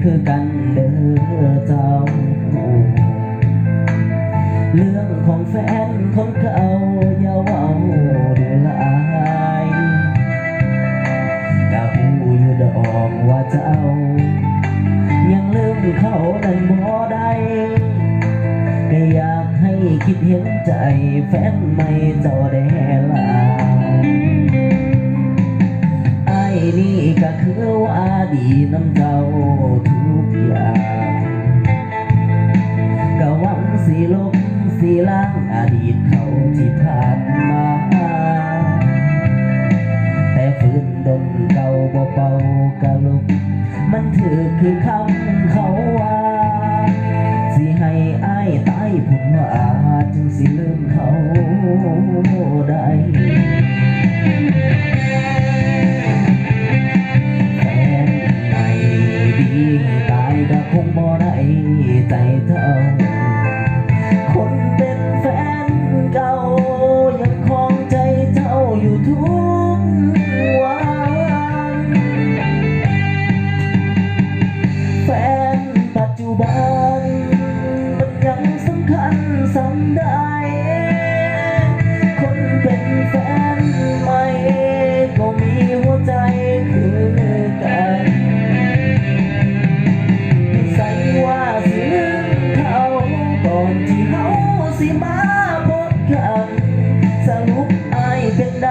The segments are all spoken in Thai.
คือกันเด้อเจ้าเรื่องของแฟนคนเก่าอย่าเว้าดูหลายกะหูอยู่ดอกว่าเจ้ายังลืมเขานั้นบ่ได้ก็อยากให้คิดเห็นใจแฟนใหม่เจ้าได้ล่ะไอ้นี่ก็คือว่าดีน้ำเจ้าทุกอย่างก็หวังสิลบสิล้างอดีตเขาที่ผ่านมาแต่ฝืนดมเก่าบ่เป่ากะลุกมันถือคือคำเขาว่าสิให้อ้ายตายผุนว่าจึงสิลืมเขาได้แฟนใหม่ดีตายก็คงบ่ได้ใจเท่าคนเป็นแฟนเก่ายังคลองใจเจ้าอยู่ทุกวันแฟนปัจจุบันมันยังสำคัญสำได้คนเป็นแฟนใหม่ก็มีหัวใจคือกันใส่ว่าสิลืมเขาก่อนที่เขาสิมาพบกันสรุปอายเป็นใด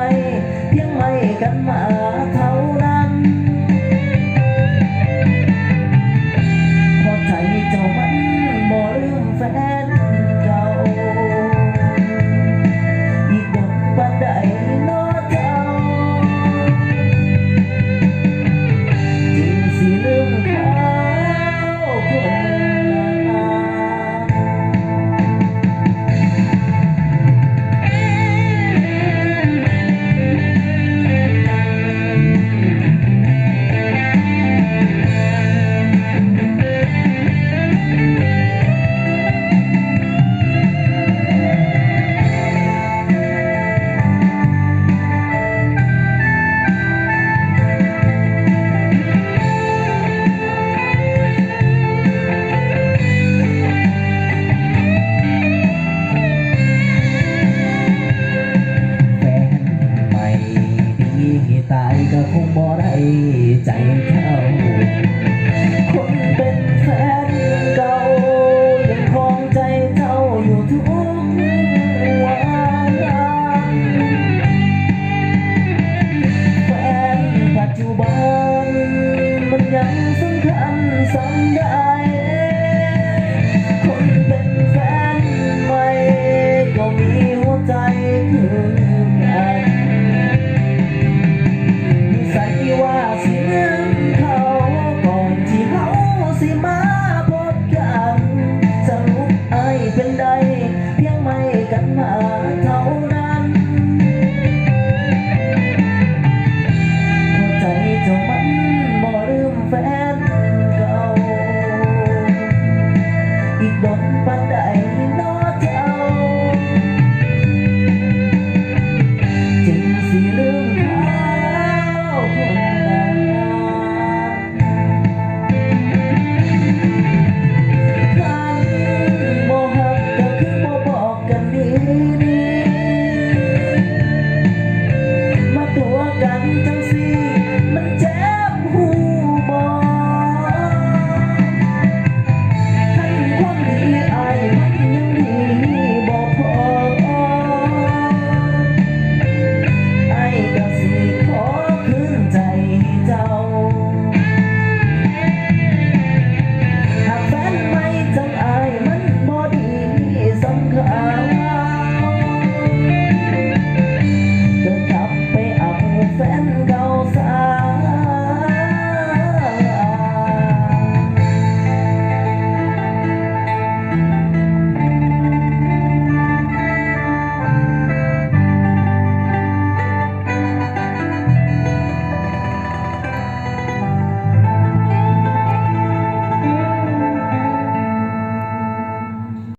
เพียงไม่กันมาเท่านั้นพอใจเจ้ามันบ่ลืมแฟนเก่าอีกบทปานใดน้อเจ้าจึงสิลืมเขาคนนั้นตายก็คงบ่ได้ใจ